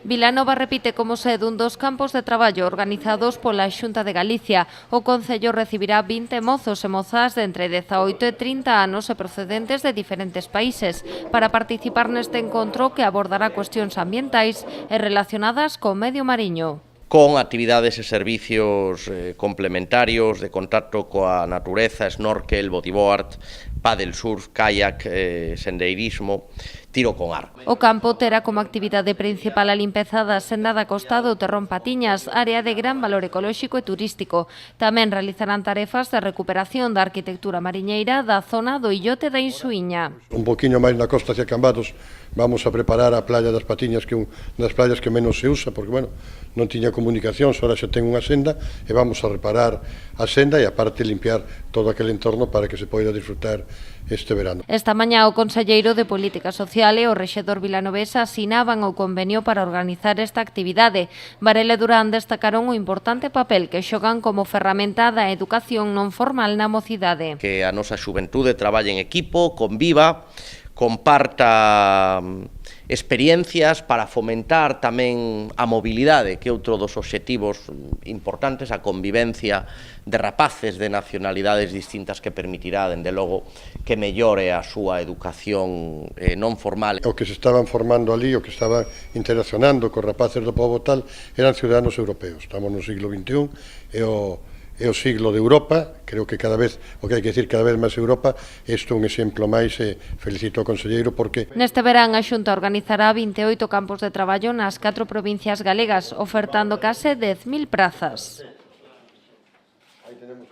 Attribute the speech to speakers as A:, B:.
A: Vilanova repite como sede un dos campos de traballo organizados pola Xunta de Galicia. O Concello recibirá 20 mozos e mozas de entre 18 e 30 anos e procedentes de diferentes países para participar neste encontro que abordará cuestións ambientais e relacionadas co medio mariño.
B: Con actividades e servicios complementarios de contacto coa natureza, snorkel, bodyboard, paddle surf, kayak, sendeirismo, tiro con arco.
A: O campo terá como actividade principal a limpeza da senda da costa do Terrón Patiñas, área de gran valor ecolóxico e turístico. Tamén realizarán tarefas de recuperación da arquitectura mariñeira da zona do illote da Insuíña.
C: Un poquinho máis na costa hacia Cambados vamos a preparar a playa das Patiñas, que é unha das playas que menos se usa, porque, bueno, non tiña comunicación, ahora xa ten unha senda, e vamos a reparar a senda e, aparte, limpiar todo aquel entorno para que se poida disfrutar este verano.
A: Esta mañá o conselleiro de Política Social e o rexedor vilanovés asinaban o convenio para organizar esta actividade. Varela e Durán destacaron o importante papel que xogan como ferramenta da educación non formal na mocidade.
B: Que a nosa xuventude traballe en equipo, conviva, comparta experiencias para fomentar tamén a mobilidade, que é outro dos obxectivos importantes, a convivencia de rapaces de nacionalidades distintas que permitirá, dende logo, que mellore a súa educación non formal.
C: O que se estaban formando ali, o que estaban interaccionando cos rapaces do pobo tal, eran ciudadanos europeos. Estamos no siglo XXI e o siglo de Europa, creo que cada vez, o que hai que decir, cada vez máis Europa. Isto é un exemplo máis, e felicito ao conselleiro porque...
A: Neste verán a Xunta organizará 28 campos de traballo nas 4 provincias galegas, ofertando case 10.000 prazas.
C: Ahí tenemos